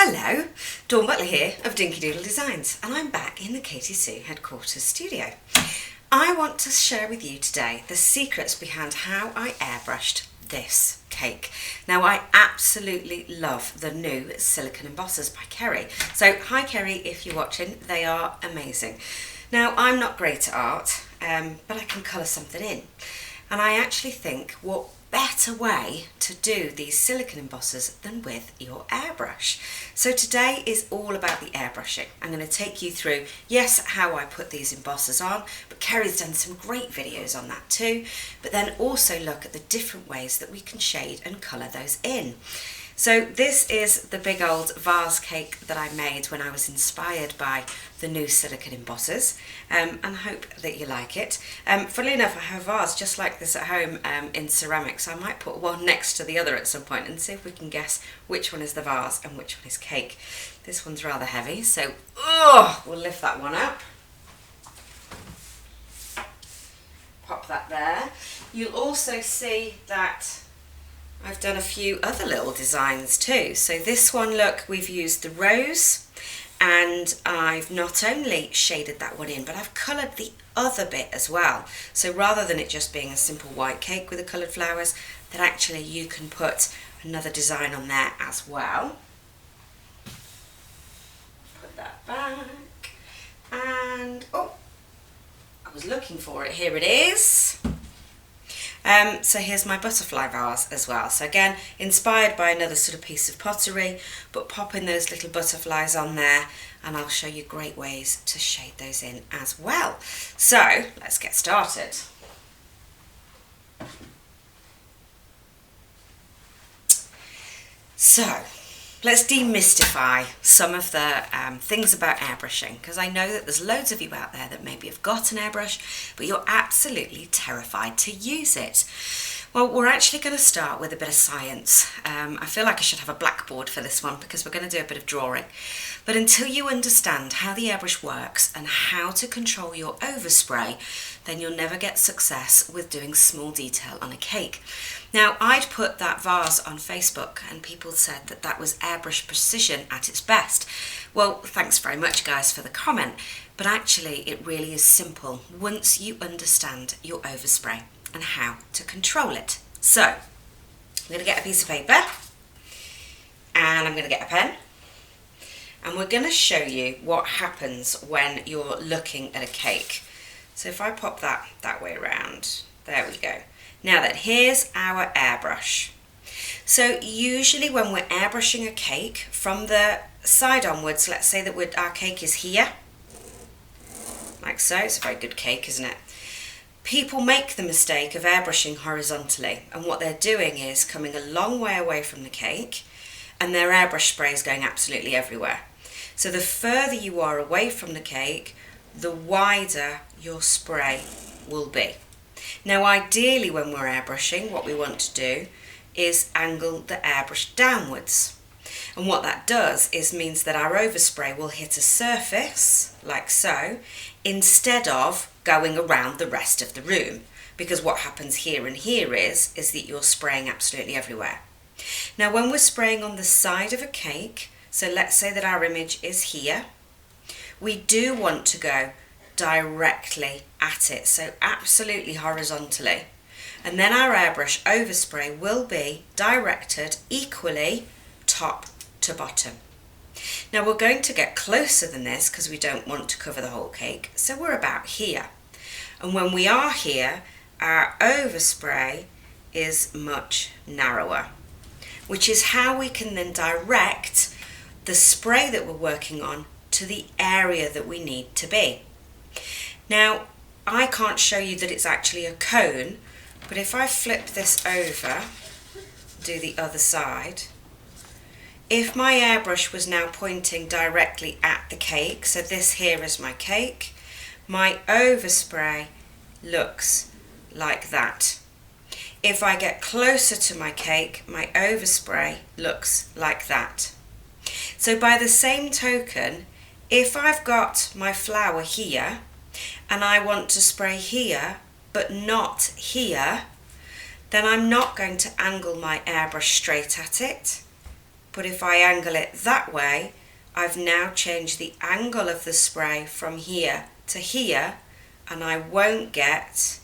Hello, Dawn Butler here of Dinkydoodle Designs, and I'm back in the Katie Sue headquarters studio. I want to share with you today the secrets behind how I airbrushed this cake. Now, I absolutely love the new Silicone Embossers by Ceri. So hi Ceri, if you're watching, they are amazing. Now, I'm not great at art, but I can colour something in. And I actually think what better way to do these silicone embossers than with your airbrush. So today is all about the airbrushing. I'm going to take you through, yes, how I put these embossers on, but Ceri's done some great videos on that too, but then also look at the different ways that we can shade and colour those in. So this is the big old vase cake that I made when I was inspired by the new Silicone Embossers, and I hope that you like it. Funnily enough, I have a vase just like this at home in ceramic, so I might put one next to the other at some point and see if we can guess which one is the vase and which one is cake. This one's rather heavy, so we'll lift that one up. Pop that there. You'll also see that I've done a few other little designs too. So this one, look, we've used the rose, and I've not only shaded that one in, but I've coloured the other bit as well. So rather than it just being a simple white cake with the coloured flowers, that actually you can put another design on there as well. Put that back, and oh, I was looking for it, here it is. So here's my butterfly vase as well. So again, inspired by another sort of piece of pottery, but popping those little butterflies on there, and I'll show you great ways to shade those in as well. So let's get started. So let's demystify some of the things about airbrushing, because I know that there's loads of you out there that maybe have got an airbrush, but you're absolutely terrified to use it. Well, we're actually going to start with a bit of science. I feel like I should have a blackboard for this one because we're going to do a bit of drawing. But until you understand how the airbrush works and how to control your overspray, then you'll never get success with doing small detail on a cake. Now, I'd put that vase on Facebook and people said that that was airbrush precision at its best. Well, thanks very much guys for the comment, but actually it really is simple once you understand your overspray and how to control it. So, I'm going to get a piece of paper and I'm going to get a pen, and we're going to show you what happens when you're looking at a cake. So if I pop that way around, there we go. Now then, here's our airbrush. So usually when we're airbrushing a cake from the side onwards, let's say that our cake is here, like so. It's a very good cake, isn't it? People make the mistake of airbrushing horizontally, and what they're doing is coming a long way away from the cake, and their airbrush spray is going absolutely everywhere. So the further you are away from the cake, the wider your spray will be. Now ideally when we're airbrushing, what we want to do is angle the airbrush downwards. And what that does is means that our overspray will hit a surface, like so, instead of going around the rest of the room. Because what happens here and here is that you're spraying absolutely everywhere. Now when we're spraying on the side of a cake, so let's say that our image is here, we do want to go directly at it, so absolutely horizontally. And then our airbrush overspray will be directed equally top to bottom. Now we're going to get closer than this because we don't want to cover the whole cake, so we're about here. And when we are here, our overspray is much narrower, which is how we can then direct the spray that we're working on to the area that we need to be. Now, I can't show you that it's actually a cone, but if I flip this over, do the other side, if my airbrush was now pointing directly at the cake, so this here is my cake, my overspray looks like that. If I get closer to my cake, my overspray looks like that. So by the same token, if I've got my flower here and I want to spray here but not here, then I'm not going to angle my airbrush straight at it. but if I angle it that way, I've now changed the angle of the spray from here to here, and I won't get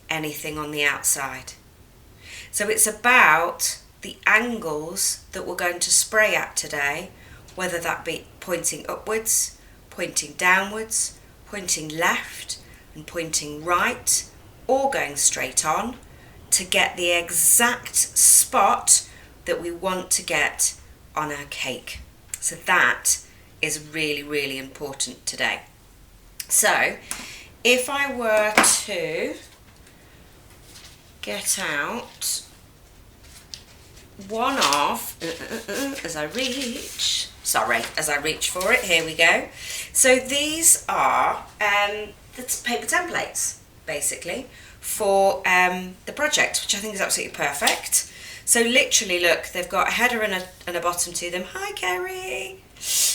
anything on the outside. So it's about the angles that we're going to spray at today, whether that be pointing upwards, pointing downwards, pointing left and pointing right, or going straight on, to get the exact spot that we want to get on our cake. So that is really, really important today. So if I were to get out one of, as I reach for it, here we go. So these are the paper templates, basically, for the project, which I think is absolutely perfect. So literally, look, they've got a header and a bottom to them. Hi, Ceri.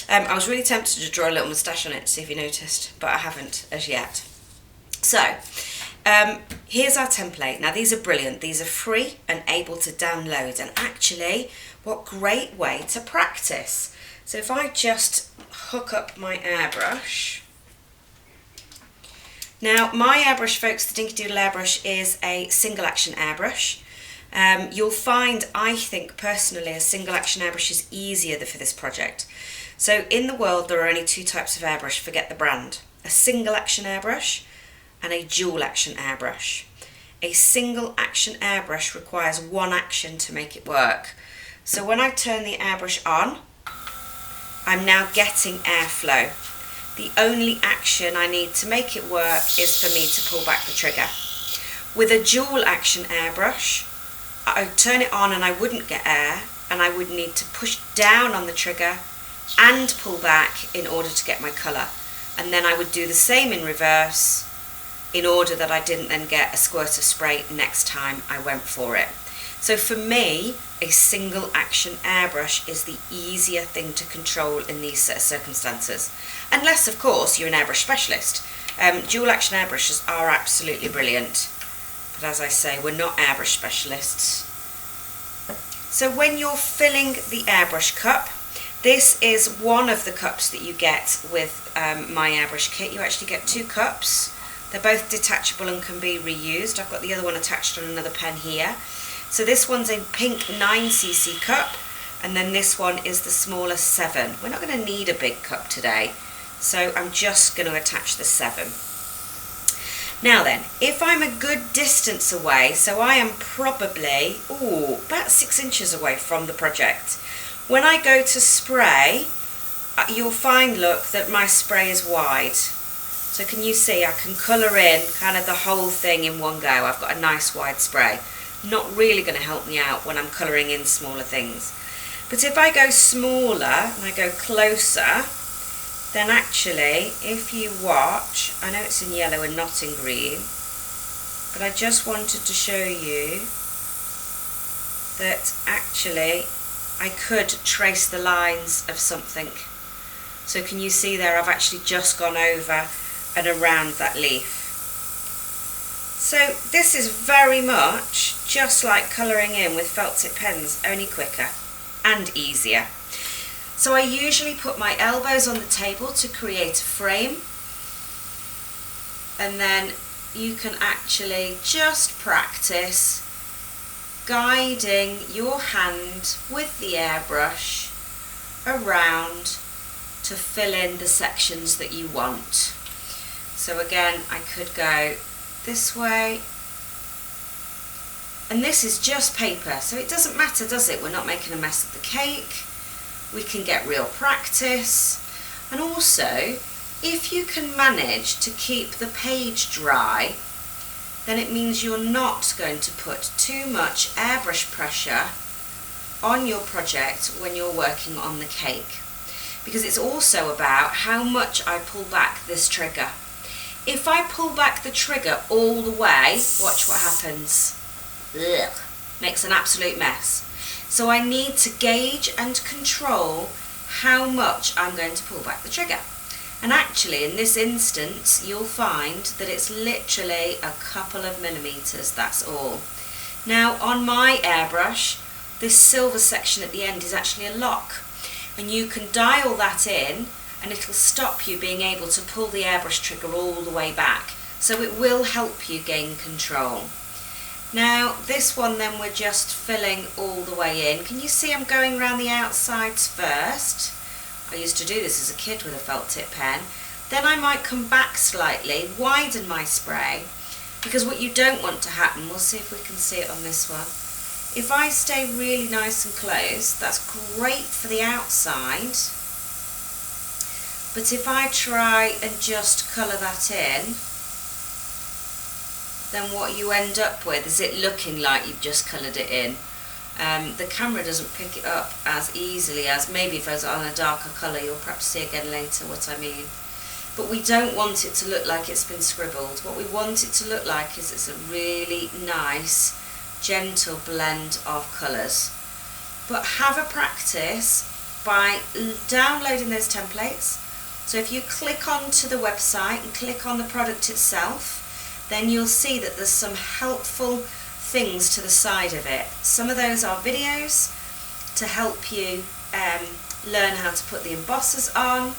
I was really tempted to draw a little moustache on it to see if you noticed, but I haven't as yet. So here's our template. Now these are brilliant. These are free and able to download, and actually, what great way to practice. So if I just hook up my airbrush. Now my airbrush, folks, the Dinkydoodle airbrush is a single action airbrush. You'll find, I think personally, a single action airbrush is easier for this project. So in the world there are only two types of airbrush, forget the brand. A single action airbrush and a dual action airbrush. A single action airbrush requires one action to make it work. So when I turn the airbrush on, I'm now getting airflow. The only action I need to make it work is for me to pull back the trigger. With a dual action airbrush, I would turn it on and I wouldn't get air, and I would need to push down on the trigger and pull back in order to get my colour. And then I would do the same in reverse in order that I didn't then get a squirt of spray next time I went for it. So for me, a single action airbrush is the easier thing to control in these circumstances. Unless, of course, you're an airbrush specialist. Dual action airbrushes are absolutely brilliant. But as I say, we're not airbrush specialists. So when you're filling the airbrush cup, this is one of the cups that you get with my airbrush kit. You actually get two cups. They're both detachable and can be reused. I've got the other one attached on another pen here. So this one's a pink 9cc cup, and then this one is the smaller 7. We're not going to need a big cup today, so I'm just going to attach the 7. Now then, if I'm a good distance away, so I am probably about 6 inches away from the project, when I go to spray, you'll find, look, that my spray is wide. So can you see I can colour in kind of the whole thing in one go. I've got a nice wide spray. Not really going to help me out when I'm colouring in smaller things. But if I go smaller and I go closer, then actually, if you watch, I know it's in yellow and not in green, but I just wanted to show you that actually I could trace the lines of something. So can you see there, I've actually just gone over and around that leaf. So this is very much just like colouring in with felt tip pens, only quicker and easier. So I usually put my elbows on the table to create a frame, and then you can actually just practice guiding your hand with the airbrush around to fill in the sections that you want. So again, I could go this way, and this is just paper, so it doesn't matter, does it? We're not making a mess of the cake. We can get real practice, and also if you can manage to keep the page dry, then it means you're not going to put too much airbrush pressure on your project when you're working on the cake, because it's also about how much I pull back this trigger. If I pull back the trigger all the way, watch what happens. Ugh, makes an absolute mess. So I need to gauge and control how much I'm going to pull back the trigger. And actually in this instance you'll find that it's literally a couple of millimeters, that's all. Now on my airbrush this silver section at the end is actually a lock, and you can dial that in and it'll stop you being able to pull the airbrush trigger all the way back, so it will help you gain control. Now this one then we're just filling all the way in. Can you see I'm going around the outsides first? I used to do this as a kid with a felt tip pen. Then I might come back slightly, widen my spray, because what you don't want to happen, we'll see if we can see it on this one, if I stay really nice and close, that's great for the outside, but if I try and just colour that in, then what you end up with is it looking like you've just coloured it in. The camera doesn't pick it up as easily as maybe if I was on a darker colour. You'll perhaps see again later what I mean. But we don't want it to look like it's been scribbled. What we want it to look like is it's a really nice, gentle blend of colours. But have a practice by downloading those templates. So if you click onto the website and click on the product itself, then you'll see that there's some helpful things to the side of it. Some of those are videos to help you learn how to put the embossers on,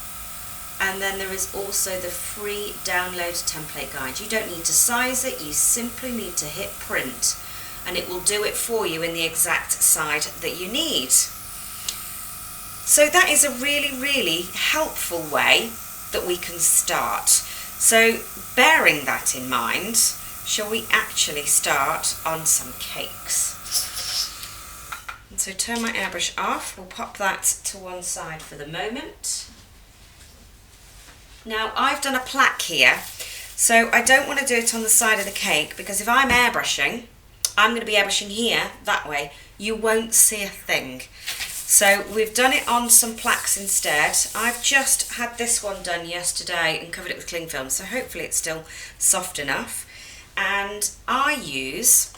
and then there is also the free download template guide. You don't need to size it, you simply need to hit print and it will do it for you in the exact size that you need. So that is a really helpful way that we can start. So bearing that in mind, shall we actually start on some cakes? And so turn my airbrush off, we'll pop that to one side for the moment. Now I've done a plaque here, so I don't want to do it on the side of the cake, because if I'm airbrushing, I'm going to be airbrushing here, that way, you won't see a thing. So we've done it on some plaques instead. I've just had this one done yesterday and covered it with cling film, so hopefully it's still soft enough. And I use,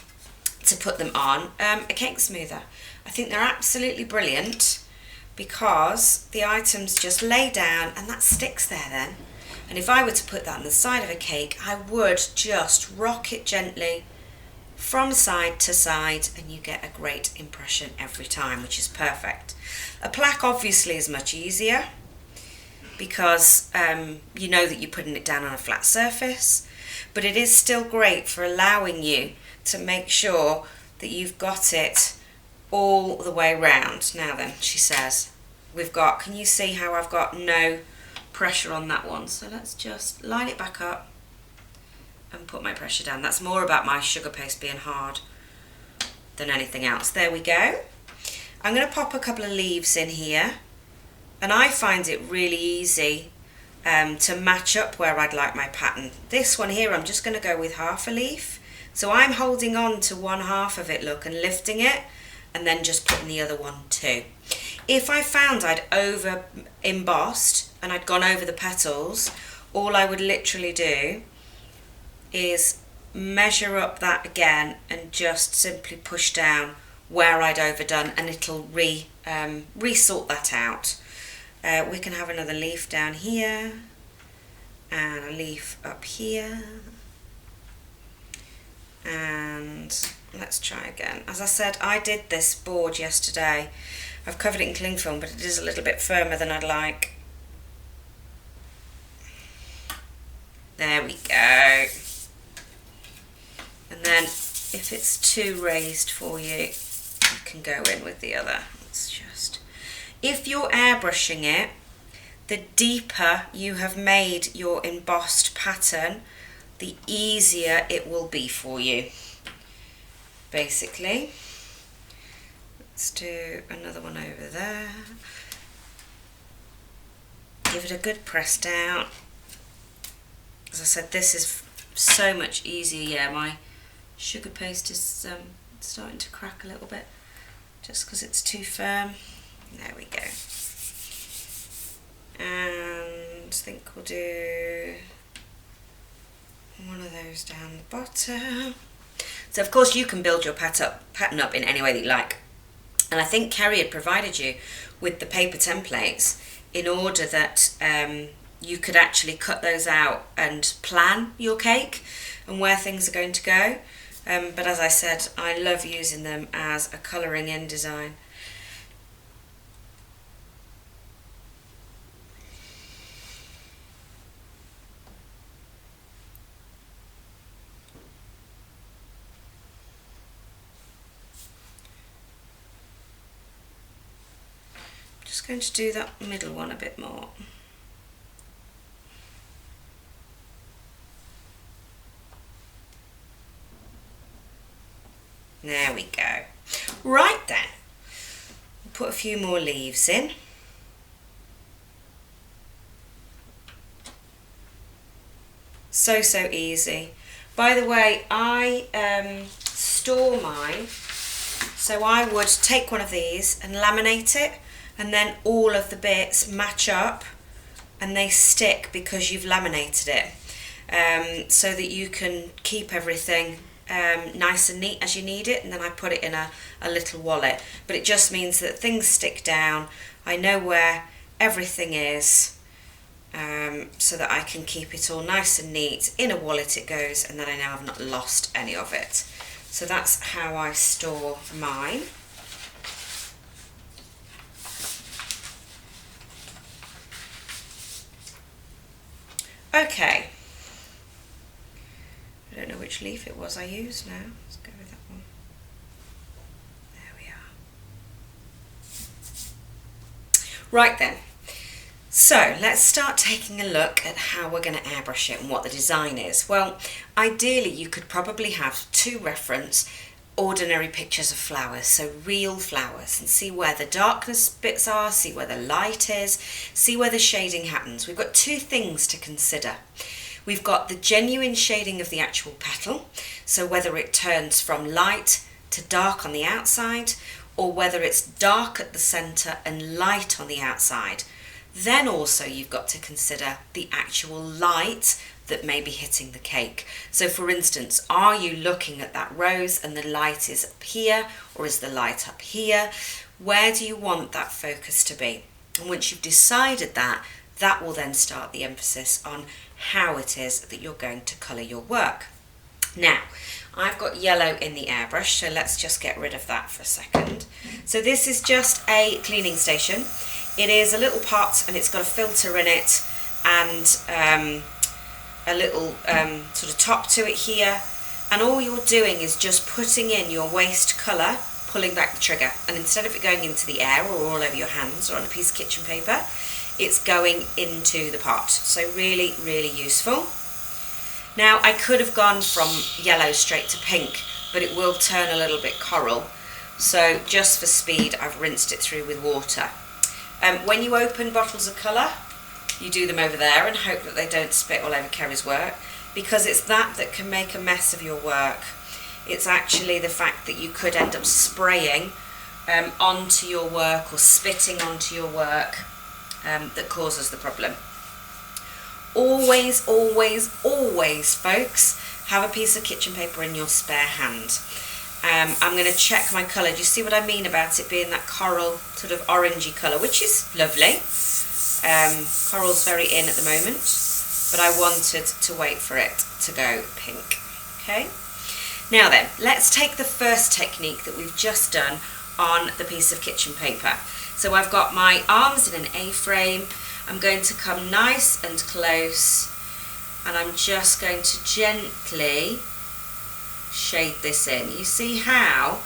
to put them on, a cake smoother. I think they're absolutely brilliant because the items just lay down and that sticks there then. And if I were to put that on the side of a cake, I would just rock it gently from side to side and you get a great impression every time, which is perfect. A plaque obviously is much easier because you know that you're putting it down on a flat surface, but it is still great for allowing you to make sure that you've got it all the way round. Now then, she says, we've got, can you see how I've got no pressure on that one? So let's just line it back up and put my pressure down. That's more about my sugar paste being hard than anything else. There we go. I'm going to pop a couple of leaves in here, and I find it really easy to match up where I'd like my pattern. This one here, I'm just going to go with half a leaf. So I'm holding on to one half of it, look, and lifting it, and then just putting the other one too. If I found I'd over embossed and I'd gone over the petals, all I would literally do is measure up that again and just simply push down where I'd overdone, and it'll re-sort that out. We can have another leaf down here and a leaf up here, and let's try again. As I said, I did this board yesterday. I've covered it in cling film, but it is a little bit firmer than I'd like. There we go. And then if it's too raised for you, you can go in with the other. It's just, if you're airbrushing it, the deeper you have made your embossed pattern, the easier it will be for you, basically. Let's do another one over there. Give it a good press down. As I said, this is so much easier. Yeah, my sugar paste is starting to crack a little bit just because it's too firm. There we go. And I think we'll do one of those down the bottom. So of course you can build your pattern up in any way that you like. And I think Ceri had provided you with the paper templates in order that you could actually cut those out and plan your cake and where things are going to go. But as I said, I love using them as a colouring in design. Just going to do that middle one a bit more. There we go. Right then, we'll put a few more leaves in. So easy. By the way, I store mine, so I would take one of these and laminate it, and then all of the bits match up and they stick because you've laminated it, so that you can keep everything nice and neat as you need it. And then I put it in a little wallet, but it just means that things stick down. I know where everything is, so that I can keep it all nice and neat. In a wallet it goes, and then I know I've not lost any of it. So that's how I store mine. Okay, I don't know which leaf it was I used now. Let's go with that one. There we are. Right then, so let's start taking a look at how we're going to airbrush it and what the design is. Well, ideally you could probably have two reference ordinary pictures of flowers, so real flowers, and see where the darkness bits are, see where the light is, see where the shading happens. We've got two things to consider. We've got the genuine shading of the actual petal, so whether it turns from light to dark on the outside, or whether it's dark at the centre and light on the outside. Then also you've got to consider the actual light that may be hitting the cake. So for instance, are you looking at that rose and the light is up here, or is the light up here? Where do you want that focus to be? And once you've decided that, that will then start the emphasis on how it is that you're going to colour your work. Now, I've got yellow in the airbrush, so let's just get rid of that for a second. So this is just a cleaning station. It is a little pot and it's got a filter in it, and a little sort of top to it here, and all you're doing is just putting in your waste colour, pulling back the trigger, and instead of it going into the air or all over your hands or on a piece of kitchen paper, it's going into the pot. So really, really useful. Now I could have gone from yellow straight to pink, but it will turn a little bit coral, so just for speed I've rinsed it through with water. When you open bottles of colour, you do them over there and hope that they don't spit all over Ceri's work, because it's that can make a mess of your work. It's actually the fact that you could end up spraying onto your work or spitting onto your work that causes the problem. Always, always, always, folks, have a piece of kitchen paper in your spare hand. I'm going to check my colour. Do you see what I mean about it being that coral sort of orangey colour, which is lovely. Coral's very in at the moment, but I wanted to wait for it to go pink. Okay, now then, let's take the first technique that we've just done on the piece of kitchen paper. So I've got my arms in an A-frame. I'm going to come nice and close, and I'm just going to gently shade this in. You see how,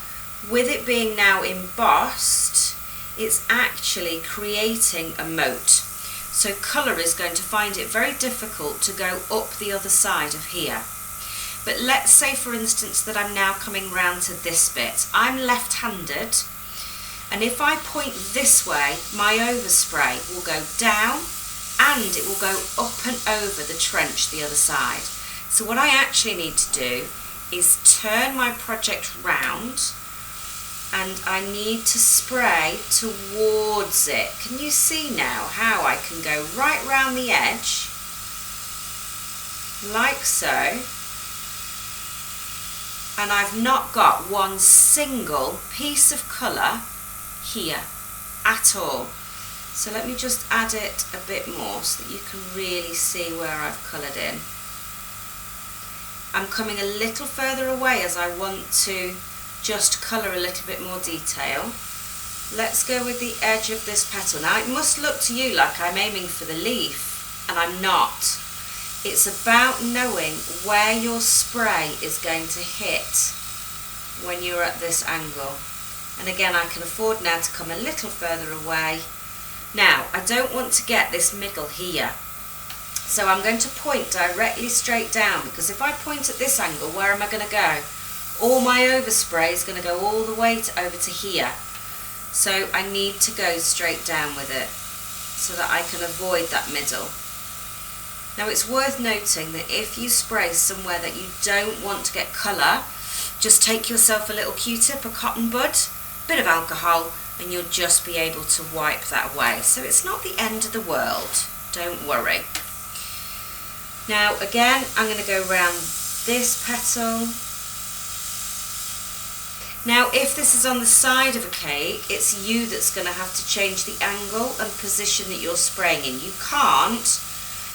with it being now embossed, it's actually creating a moat. So colour is going to find it very difficult to go up the other side of here. But let's say for instance that I'm now coming round to this bit. I'm left-handed, and if I point this way, my overspray will go down and it will go up and over the trench the other side. So what I actually need to do is turn my project round, and I need to spray towards it. Can you see now how I can go right round the edge, like so, and I've not got one single piece of colour here at all. So let me just add it a bit more so that you can really see where I've coloured in. I'm coming a little further away as I want to just colour a little bit more detail. Let's go with the edge of this petal. Now it must look to you like I'm aiming for the leaf, and I'm not. It's about knowing where your spray is going to hit when you're at this angle. And again, I can afford now to come a little further away. Now, I don't want to get this middle here. So I'm going to point directly straight down, because if I point at this angle, where am I going to go? All my overspray is going to go all the way over to here. So I need to go straight down with it so that I can avoid that middle. Now it's worth noting that if you spray somewhere that you don't want to get colour, just take yourself a little Q-tip, a cotton bud, a bit of alcohol, and you'll just be able to wipe that away. So it's not the end of the world, don't worry. Now again, I'm going to go around this petal. Now if this is on the side of a cake, it's you that's going to have to change the angle and position that you're spraying in.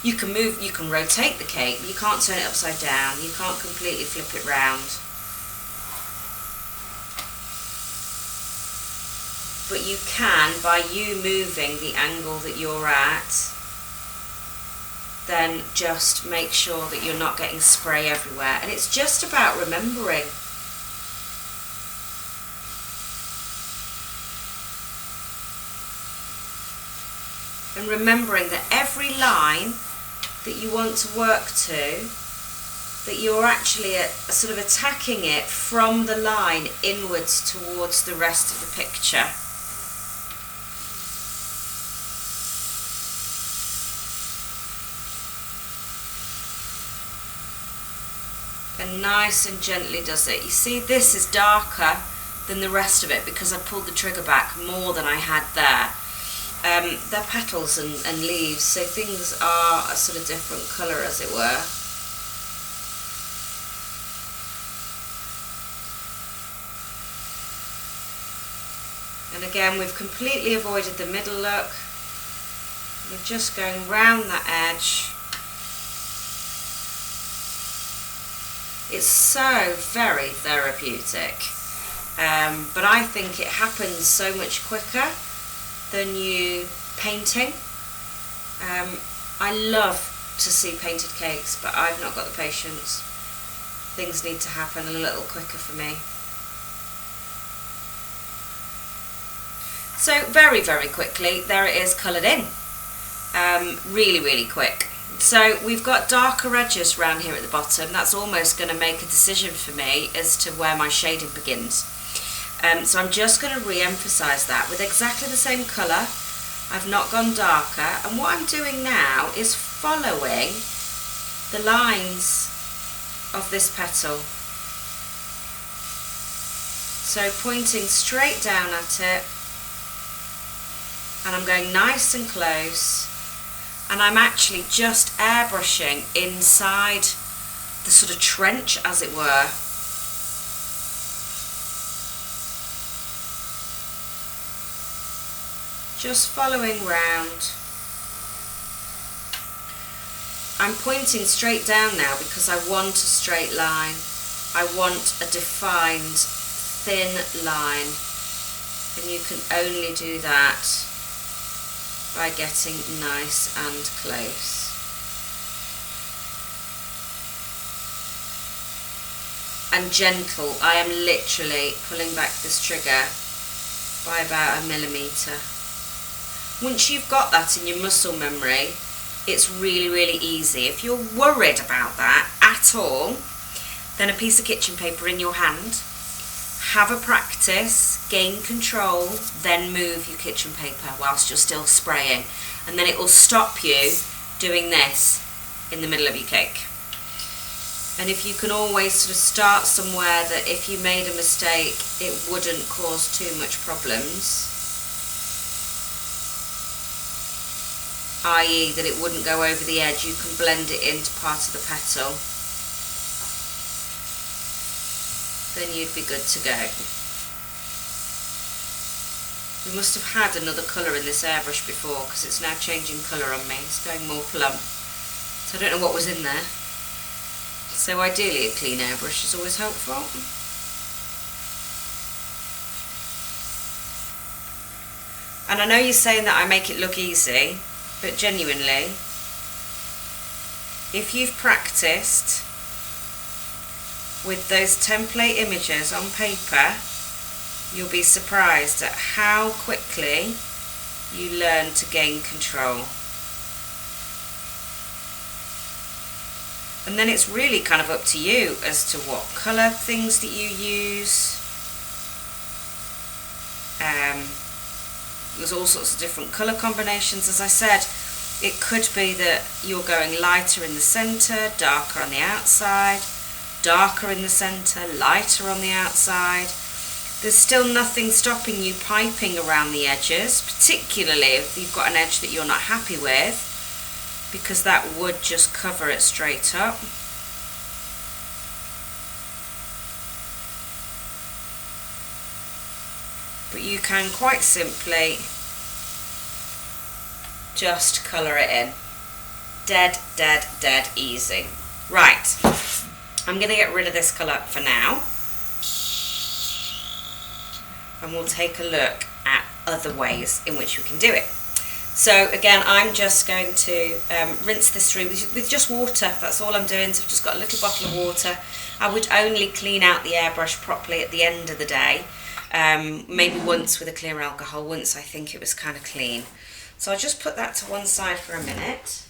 You can move, you can rotate the cake, but you can't turn it upside down, you can't completely flip it round. But you can, by you moving the angle that you're at, then just make sure that you're not getting spray everywhere. And it's just about remembering. And remembering that every line that you want to work to, that you're actually sort of attacking it from the line inwards towards the rest of the picture. And nice and gently does it. You see, this is darker than the rest of it because I pulled the trigger back more than I had there. They're petals and leaves, so things are a sort of different colour, as it were. And again, we've completely avoided the middle look. We're just going round that edge. It's so very therapeutic, but I think it happens so much quicker than you painting. I love to see painted cakes, but I've not got the patience. Things need to happen a little quicker for me. So very, very quickly, there it is coloured in. Really, really quick. So we've got darker edges around here at the bottom. That's almost going to make a decision for me as to where my shading begins. So I'm just going to re-emphasise that with exactly the same colour. I've not gone darker, and what I'm doing now is following the lines of this petal. So pointing straight down at it, and I'm going nice and close, and I'm actually just airbrushing inside the sort of trench, as it were. Just following round. I'm pointing straight down now because I want a straight line. I want a defined thin line, and you can only do that by getting nice and close. And gentle. I am literally pulling back this trigger by about 1 millimetre. Once you've got that in your muscle memory, it's really, really easy. If you're worried about that at all, then a piece of kitchen paper in your hand, have a practice, gain control, then move your kitchen paper whilst you're still spraying, and then it will stop you doing this in the middle of your cake. And if you can always sort of start somewhere that if you made a mistake it wouldn't cause too much problems, i.e. that it wouldn't go over the edge, you can blend it into part of the petal, then you'd be good to go. We must have had another colour in this airbrush before, because it's now changing colour on me. It's going more plum. So I don't know what was in there. So So ideally a clean airbrush is always helpful. And I know you're saying that I make it look easy, but genuinely, if you've practiced with those template images on paper, you'll be surprised at how quickly you learn to gain control. And then it's really kind of up to you as to what colour things that you use. There's all sorts of different colour combinations. As I said, it could be that you're going lighter in the centre, darker on the outside, darker in the centre, lighter on the outside. There's still nothing stopping you piping around the edges, particularly if you've got an edge that you're not happy with, because that would just cover it straight up. But you can quite simply just colour it in. Dead easy. Right, I'm going to get rid of this colour for now, and we'll take a look at other ways in which we can do it. So again, I'm just going to rinse this through with just water. That's all I'm doing. So I've just got a little bottle of water. I would only clean out the airbrush properly at the end of the day. Maybe once with a clear alcohol, once I think it was kind of clean. So I'll just put that to one side for a minute.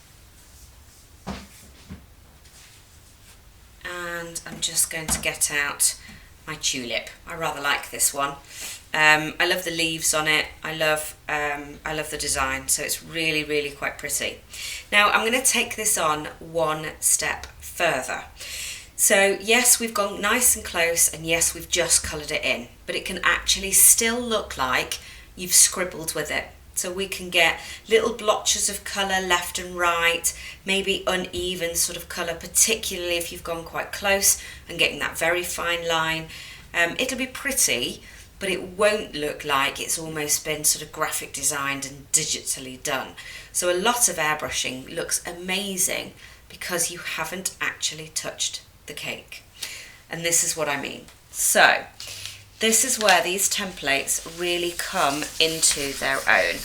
And I'm just going to get out my tulip. I rather like this one. I love the leaves on it. I love the design, so it's really quite pretty. Now I'm going to take this on one step further. So yes, we've gone nice and close, and yes, we've just coloured it in, but it can actually still look like you've scribbled with it. So we can get little blotches of colour left and right, maybe uneven sort of colour, particularly if you've gone quite close and getting that very fine line. It'll be pretty, but it won't look like it's almost been sort of graphic designed and digitally done. So a lot of airbrushing looks amazing because you haven't actually touched the cake. And this is what I mean. So this is where these templates really come into their own.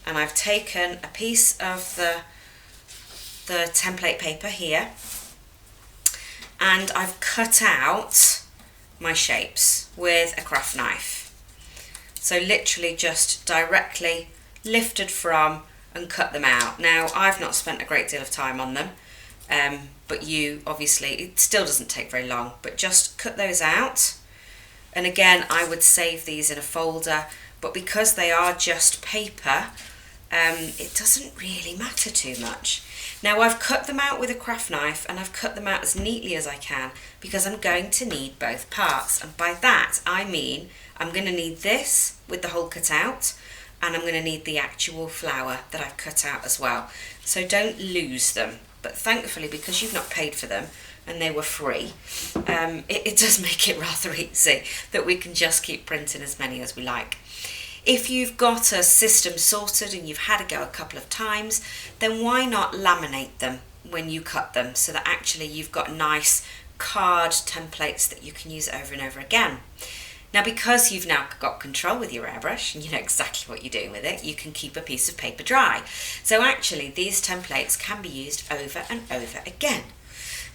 And I've taken a piece of the template paper here, and I've cut out my shapes with a craft knife. So literally just directly lifted from and cut them out. Now I've not spent a great deal of time on them, but you obviously, it still doesn't take very long, but just cut those out. And again, I would save these in a folder, but because they are just paper, it doesn't really matter too much. Now I've cut them out with a craft knife, and I've cut them out as neatly as I can because I'm going to need both parts. And by that I mean I'm going to need this with the hole cut out, and I'm going to need the actual flower that I've cut out as well. So don't lose them. But thankfully, because you've not paid for them and they were free, it does make it rather easy that we can just keep printing as many as we like. If you've got a system sorted and you've had to go a couple of times, then why not laminate them when you cut them, so that actually you've got nice card templates that you can use over and over again. Now, because you've now got control with your airbrush and you know exactly what you're doing with it, you can keep a piece of paper dry. So actually these templates can be used over and over again.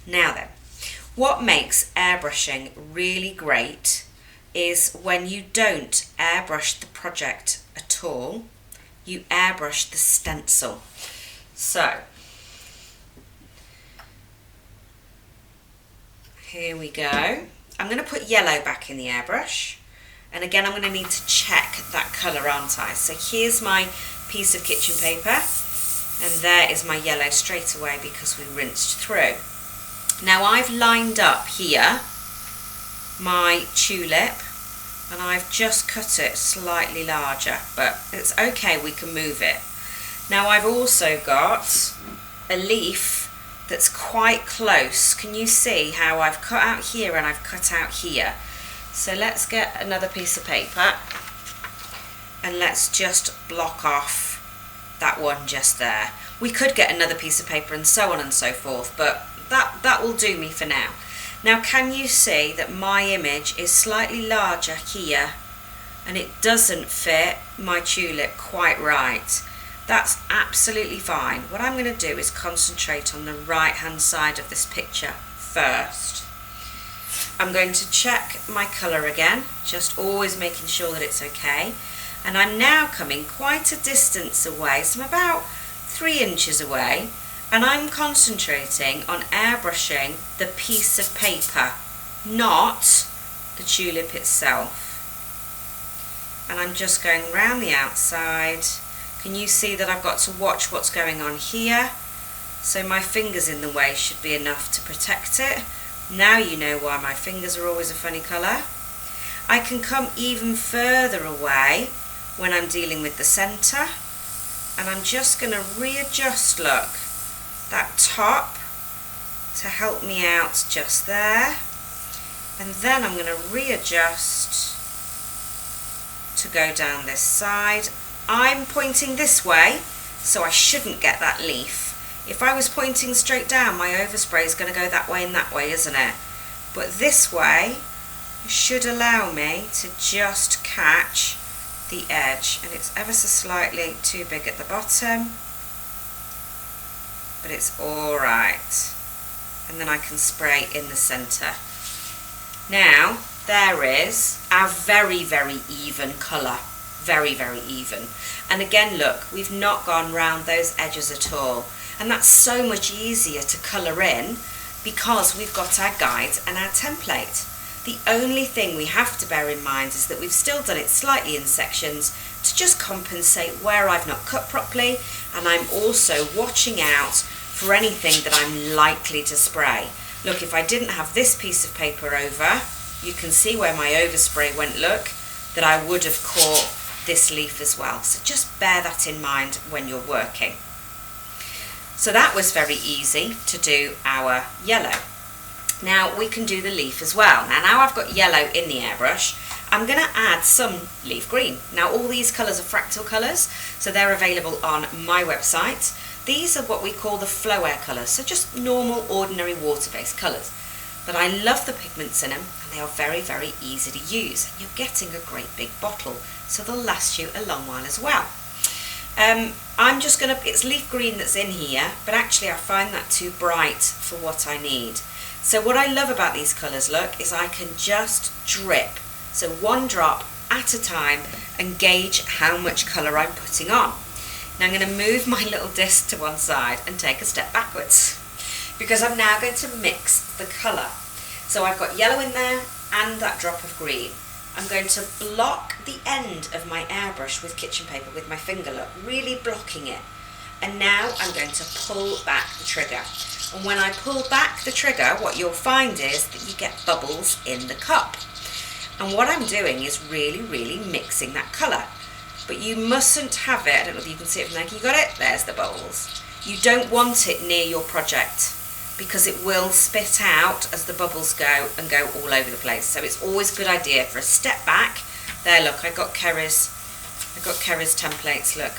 Now then, what makes airbrushing really great is when you don't airbrush the project at all, you airbrush the stencil. So here we go. I'm going to put yellow back in the airbrush, and again I'm going to need to check that colour, aren't I? So here's my piece of kitchen paper, and there is my yellow straight away because we rinsed through. Now I've lined up here my tulip, and I've just cut it slightly larger, but it's okay, we can move it. Now I've also got a leaf that's quite close. Can you see how I've cut out here and I've cut out here? So let's get another piece of paper and let's just block off that one just there. We could get another piece of paper and so on and so forth, but that will do me for now. Now can you see that my image is slightly larger here and it doesn't fit my tulip quite right? That's absolutely fine. What I'm going to do is concentrate on the right hand side of this picture first. I'm going to check my colour again, just always making sure that it's okay. And I'm now coming quite a distance away, so I'm about 3 inches away, and I'm concentrating on airbrushing the piece of paper, not the tulip itself. And I'm just going round the outside. Can you see that I've got to watch what's going on here? So my fingers in the way should be enough to protect it. Now you know why my fingers are always a funny colour. I can come even further away when I'm dealing with the centre, and I'm just going to readjust, look, that top to help me out just there, and then I'm going to readjust to go down this side. I'm pointing this way, so I shouldn't get that leaf. If I was pointing straight down, my overspray is going to go that way and that way, isn't it? But this way should allow me to just catch the edge, and it's ever so slightly too big at the bottom, but it's alright. And then I can spray in the centre. Now there is our very, very even colour. Very, very even. And again, look, we've not gone round those edges at all. And that's so much easier to colour in because we've got our guides and our template. The only thing we have to bear in mind is that we've still done it slightly in sections to just compensate where I've not cut properly, and I'm also watching out for anything that I'm likely to spray. Look, if I didn't have this piece of paper over, you can see where my overspray went, look, that I would have caught this leaf as well. So just bear that in mind when you're working. So that was very easy to do our yellow. Now we can do the leaf as well. Now I've got yellow in the airbrush, I'm going to add some leaf green. Now all these colours are fractal colours, so they're available on my website. These are what we call the flow air colours, so just normal ordinary water-based colours. But I love the pigments in them, and they are very, very easy to use. And you're getting a great big bottle, so they'll last you a long while as well. I'm just going to, it's leaf green that's in here, but actually I find that too bright for what I need. So what I love about these colours, look, is I can just drip. So one drop at a time and gauge how much colour I'm putting on. Now I'm going to move my little disc to one side and take a step backwards, because I'm now going to mix the colour. So I've got yellow in there and that drop of green. I'm going to block the end of my airbrush with kitchen paper with my finger, look, really blocking it. And now I'm going to pull back the trigger. And when I pull back the trigger, what you'll find is that you get bubbles in the cup. And what I'm doing is really, really mixing that colour. But you mustn't have it, I don't know if you can see it from there, you got it? There's the bubbles. You don't want it near your project, because it will spit out as the bubbles go and go all over the place. So it's always a good idea for a step back. There, look, I got Ceri's templates, look.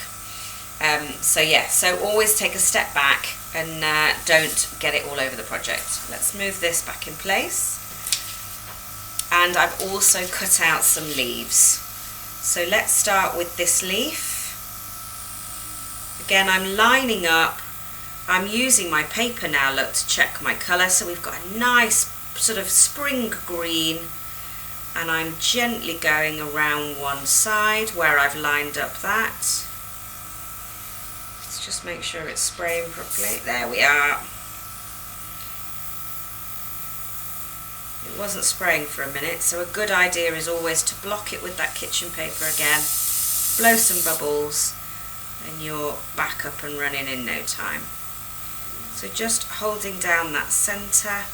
So yeah, so always take a step back and don't get it all over the project. Let's move this back in place. And I've also cut out some leaves. So let's start with this leaf. Again, I'm lining up. I'm using my paper now, look, to check my colour. So we've got a nice sort of spring green, and I'm gently going around one side where I've lined up that. Let's just make sure it's spraying properly. There we are. It wasn't spraying for a minute, so a good idea is always to block it with that kitchen paper again, blow some bubbles, and you're back up and running in no time. So just holding down that centre.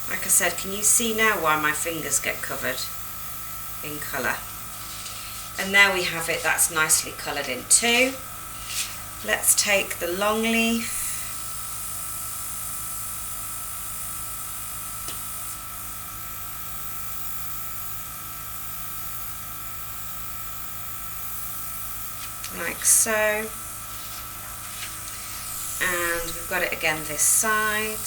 Like I said, can you see now why my fingers get covered in colour? And there we have it, that's nicely coloured in too. Let's take the long leaf. Like so. And we've got it again this side.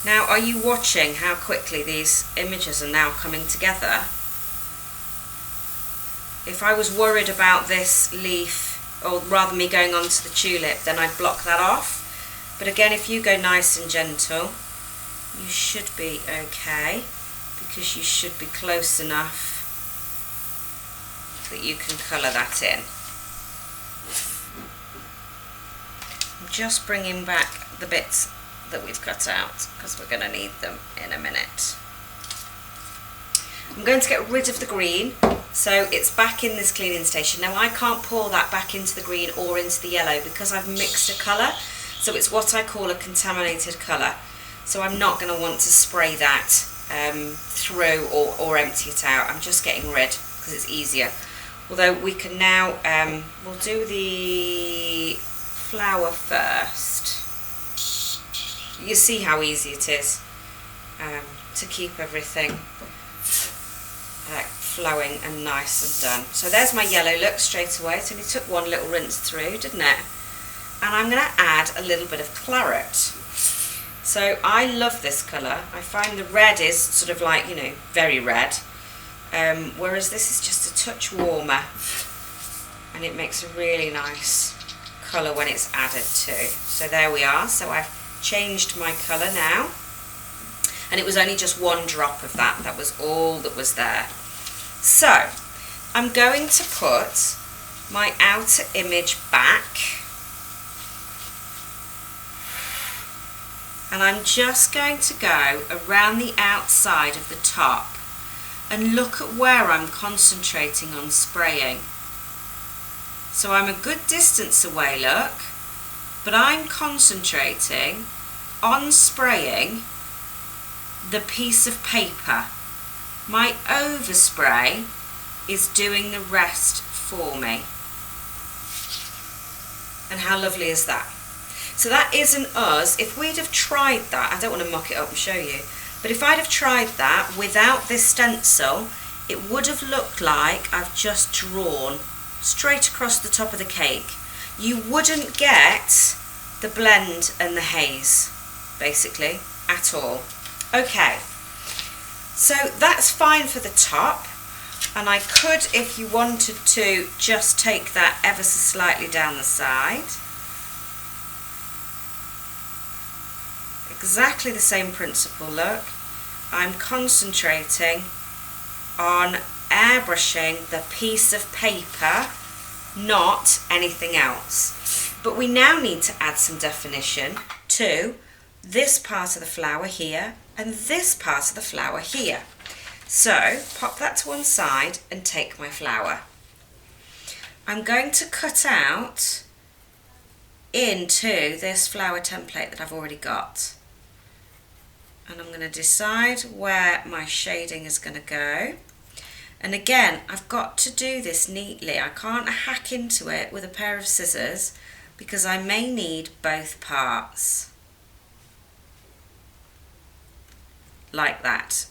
Now, are you watching how quickly these images are now coming together? If I was worried about this leaf, or rather me going on to the tulip, then I'd block that off. But again, if you go nice and gentle, you should be okay, because you should be close enough that you can colour that in. I'm just bringing back the bits that we've cut out, because we're going to need them in a minute. I'm going to get rid of the green, so it's back in this cleaning station. Now I can't pour that back into the green or into the yellow because I've mixed a colour, so it's what I call a contaminated colour. So I'm not going to want to spray that through or empty it out. I'm just getting rid because it's easier. Although we can now, we'll do the flower first. You see how easy it is to keep everything flowing and nice and done. So there's my yellow look straight away. It only took one little rinse through, didn't it? And I'm going to add a little bit of claret. So I love this colour. I find the red is sort of like, you know, very red, whereas this is just a touch warmer, and it makes a really nice colour when it's added to. So there we are. So I've changed my colour now, and it was only just one drop of that. That was all that was there. So I'm going to put my outer image back, and I'm just going to go around the outside of the top and look at where I'm concentrating on spraying. So I'm a good distance away, look, but I'm concentrating on spraying the piece of paper. My overspray is doing the rest for me. And how lovely is that? So that isn't us. If we'd have tried that, I don't want to muck it up and show you, but if I'd have tried that without this stencil, it would have looked like I've just drawn straight across the top of the cake. You wouldn't get the blend and the haze, basically, at all. Okay, so that's fine for the top, and I could, if you wanted to, just take that ever so slightly down the side. Exactly the same principle, look. I'm concentrating on airbrushing the piece of paper, not anything else. But we now need to add some definition to this part of the flower here and this part of the flower here. So pop that to one side and take my flower. I'm going to cut out into this flower template that I've already got. And I'm going to decide where my shading is going to go. And again, I've got to do this neatly. I can't hack into it with a pair of scissors because I may need both parts. Like that.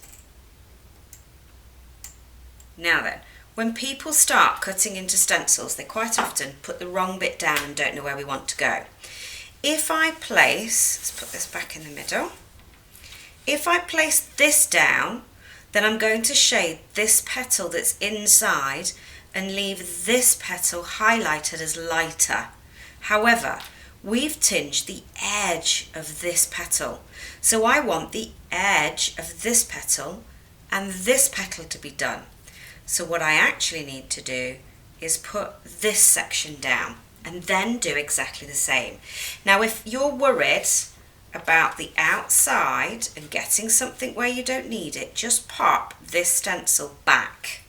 Now then, when people start cutting into stencils, they quite often put the wrong bit down and don't know where we want to go. If I place, let's put this back in the middle. If I place this down, then I'm going to shade this petal that's inside and leave this petal highlighted as lighter. However, we've tinged the edge of this petal. So I want the edge of this petal and this petal to be done. So what I actually need to do is put this section down and then do exactly the same. Now if you're worried about the outside and getting something where you don't need it, just pop this stencil back.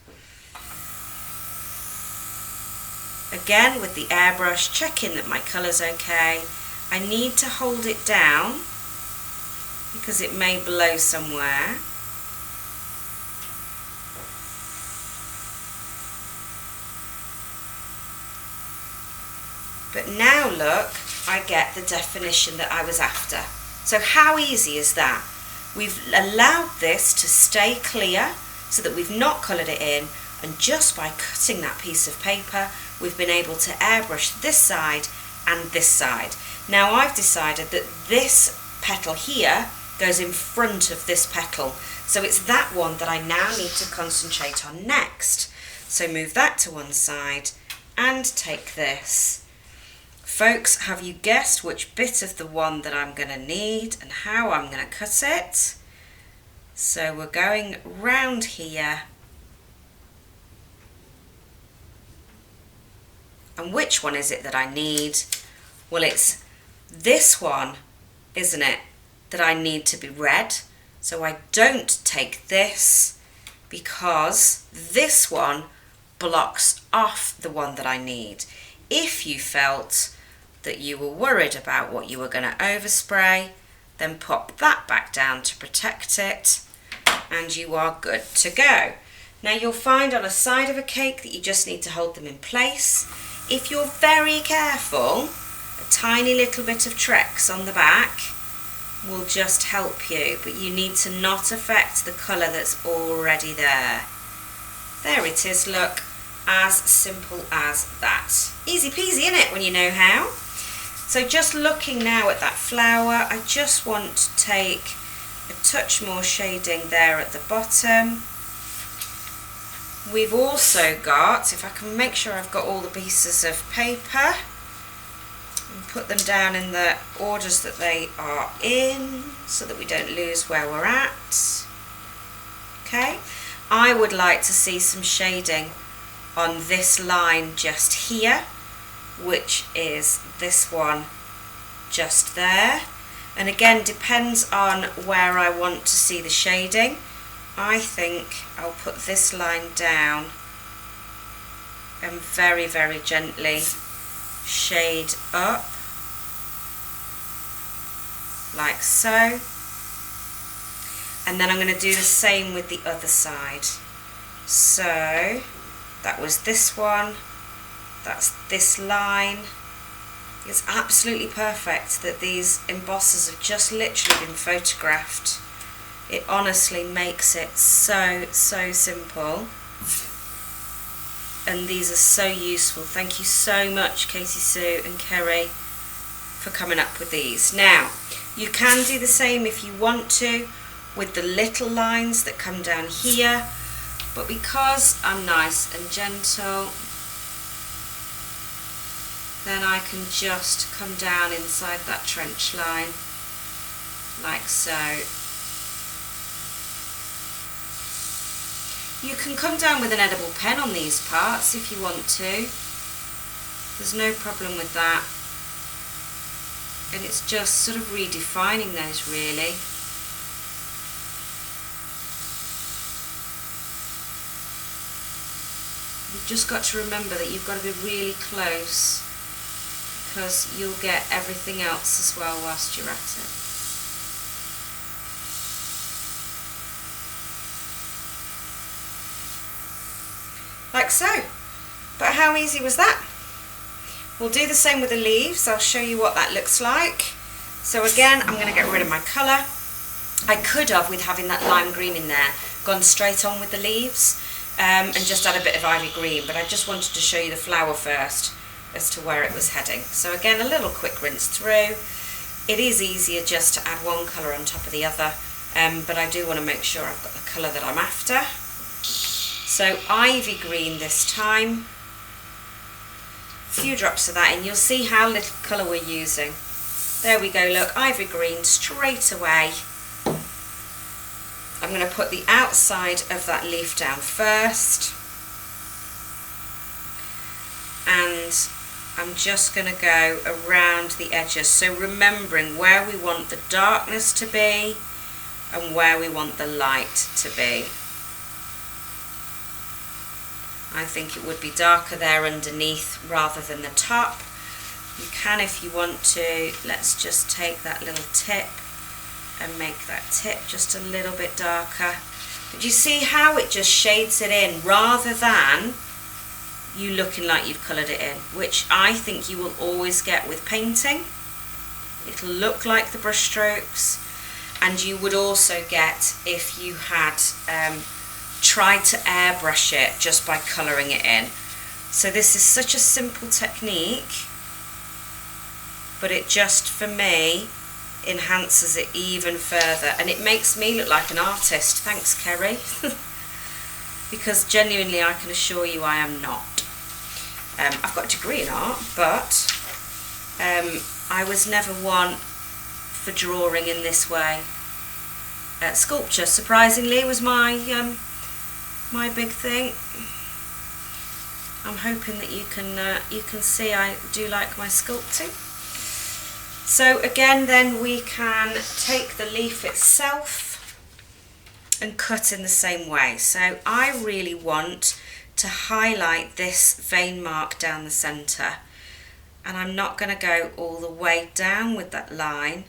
Again with the airbrush, checking that my colour's okay. I need to hold it down because it may blow somewhere. But now look, I get the definition that I was after. So how easy is that? We've allowed this to stay clear so that we've not coloured it in, and just by cutting that piece of paper we've been able to airbrush this side and this side. Now I've decided that this petal here goes in front of this petal. So it's that one that I now need to concentrate on next. So move that to one side and take this. Folks, have you guessed which bit of the one that I'm going to need and how I'm going to cut it? So we're going round here. And which one is it that I need? Well, it's this one, isn't it, that I need to be red. So I don't take this because this one blocks off the one that I need. If you felt that you were worried about what you were going to overspray, then pop that back down to protect it and you are good to go. Now you'll find on a side of a cake that you just need to hold them in place. If you're very careful, a tiny little bit of Trex on the back will just help you, but you need to not affect the colour that's already there. There it is, look, as simple as that. Easy peasy, innit, when you know how? So just looking now at that flower, I just want to take a touch more shading there at the bottom. We've also got, if I can make sure I've got all the pieces of paper, and put them down in the orders that they are in so that we don't lose where we're at. Okay, I would like to see some shading on this line just here, which is this one just there, and again depends on where I want to see the shading. I think I'll put this line down and very, very gently shade up, like so. And then I'm going to do the same with the other side. So that was this one, that's this line. It's absolutely perfect that these embossers have just literally been photographed. It honestly makes it so simple, and these are so useful. Thank you so much, Katie Sue and Ceri, for coming up with these. Now you can do the same if you want to with the little lines that come down here, but because I'm nice and gentle, then I can just come down inside that trench line like so. You can come down with an edible pen on these parts if you want to. There's no problem with that. And it's just sort of redefining those really. You've just got to remember that you've got to be really close, because you'll get everything else as well whilst you're at it. Like so. But how easy was that? We'll do the same with the leaves. I'll show you what that looks like. So again, I'm going to get rid of my colour. I could have, with having that lime green in there, gone straight on with the leaves and just add a bit of ivy green, but I just wanted to show you the flower first as to where it was heading. So again, a little quick rinse through. It is easier just to add one colour on top of the other, but I do want to make sure I've got the colour that I'm after. So ivy green this time, a few drops of that in. You'll see how little colour we're using. There we go, look, ivy green straight away. I'm going to put the outside of that leaf down first, and I'm just going to go around the edges, so remembering where we want the darkness to be and where we want the light to be. I think it would be darker there underneath rather than the top. You can, if you want to, let's just take that little tip and make that tip just a little bit darker. But you see how it just shades it in rather than you looking like you've coloured it in, which I think you will always get with painting. It'll look like the brush strokes, and you would also get if you had tried to airbrush it just by colouring it in. So this is such a simple technique, but it just, for me, enhances it even further, and it makes me look like an artist. Thanks, Ceri. Because genuinely I can assure you I am not. I've got a degree in art, but I was never one for drawing in this way. Sculpture, surprisingly, was my my big thing. I'm hoping that you can see I do like my sculpting. So again, then we can take the leaf itself and cut in the same way. So I really want to highlight this vein mark down the centre, and I'm not going to go all the way down with that line,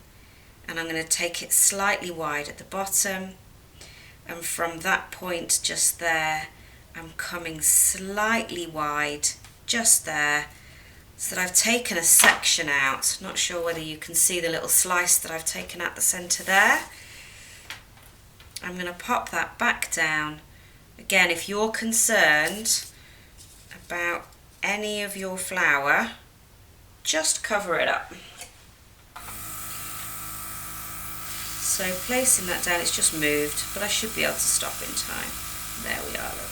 and I'm going to take it slightly wide at the bottom, and from that point just there I'm coming slightly wide just there, so that I've taken a section out. Not sure whether you can see the little slice that I've taken at the centre there. I'm going to pop that back down. Again, if you're concerned about any of your flower, just cover it up. So placing that down, it's just moved, but I should be able to stop in time. There we are, look.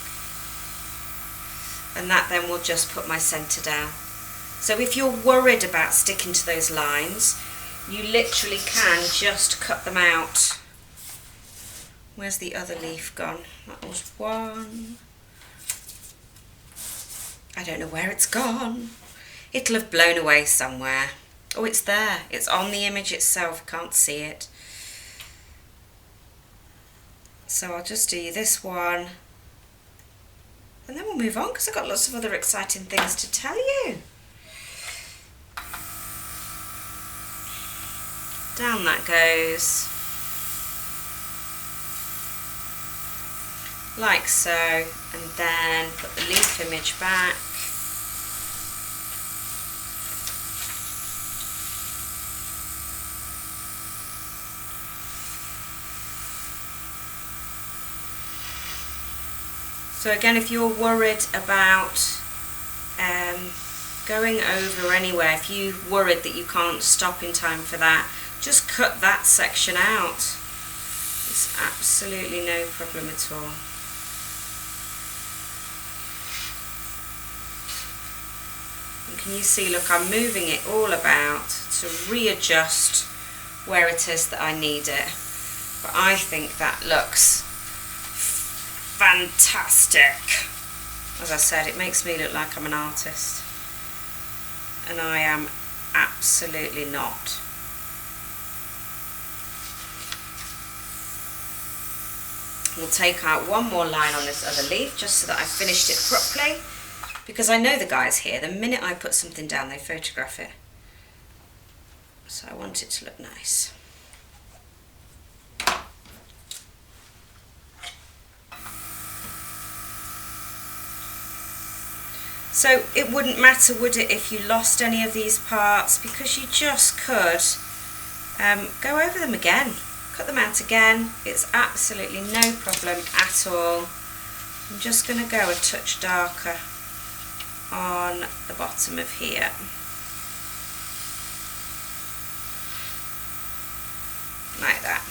And that then will just put my centre down. So if you're worried about sticking to those lines, you literally can just cut them out. Where's the other leaf gone? That was one. I don't know where it's gone. It'll have blown away somewhere. Oh, it's there. It's on the image itself. Can't see it. So I'll just do this one. And then we'll move on, because I've got lots of other exciting things to tell you. Down that goes. Like so, and then put the leaf image back. So again, if you're worried about going over anywhere, if you're worried that you can't stop in time for that, just cut that section out. It's absolutely no problem at all. And can you see, look, I'm moving it all about to readjust where it is that I need it. But I think that looks fantastic. As I said, it makes me look like I'm an artist, and I am absolutely not. We'll take out one more line on this other leaf just so that I've finished it properly, because I know the guys here, the minute I put something down they photograph it, so I want it to look nice. So it wouldn't matter, would it, if you lost any of these parts, because you just could go over them again, cut them out again. It's absolutely no problem at all. I'm just going to go a touch darker on the bottom of here. Like that.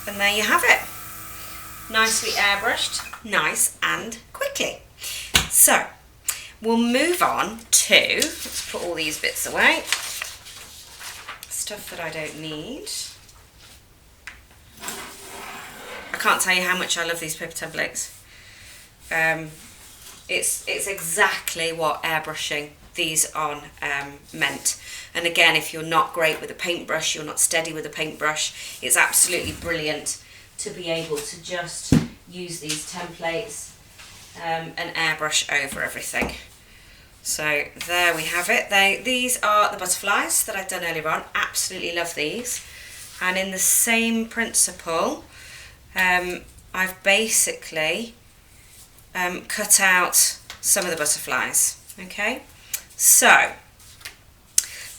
And there you have it. Nicely airbrushed, nice and quickly. So we'll move on to, let's put all these bits away, stuff that I don't need. I can't tell you how much I love these paper templates. It's exactly what airbrushing these on meant. And again, if you're not great with a paintbrush, you're not steady with a paintbrush, it's absolutely brilliant to be able to just use these templates and airbrush over everything. So there we have it. These are the butterflies that I've done earlier on. Absolutely love these. And in the same principle, I've basically cut out some of the butterflies. Okay, so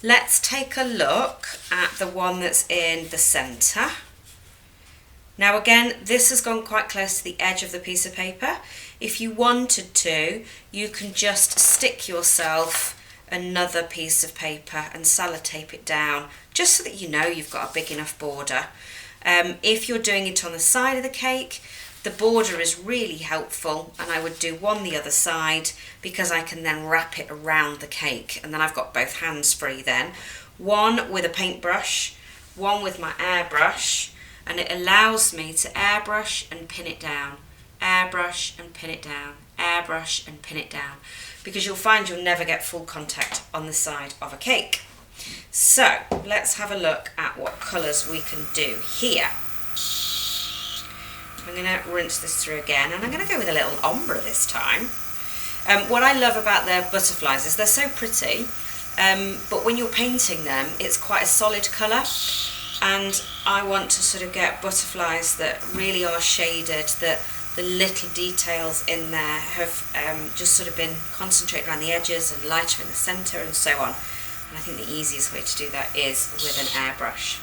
let's take a look at the one that's in the centre. Now again, this has gone quite close to the edge of the piece of paper. If you wanted to, you can just stick yourself another piece of paper and sellotape it down, just so that you know you've got a big enough border. If you're doing it on the side of the cake, the border is really helpful, and I would do one the other side because I can then wrap it around the cake, and then I've got both hands free then. One with a paintbrush, one with my airbrush, and it allows me to airbrush and pin it down, airbrush and pin it down, airbrush and pin it down, because you'll find you'll never get full contact on the side of a cake. So let's have a look at what colours we can do here. I'm going to rinse this through again, and I'm going to go with a little ombre this time. What I love about their butterflies is they're so pretty, but when you're painting them, it's quite a solid colour, and I want to sort of get butterflies that really are shaded, that the little details in there have just sort of been concentrated around the edges and lighter in the centre and so on. And I think the easiest way to do that is with an airbrush.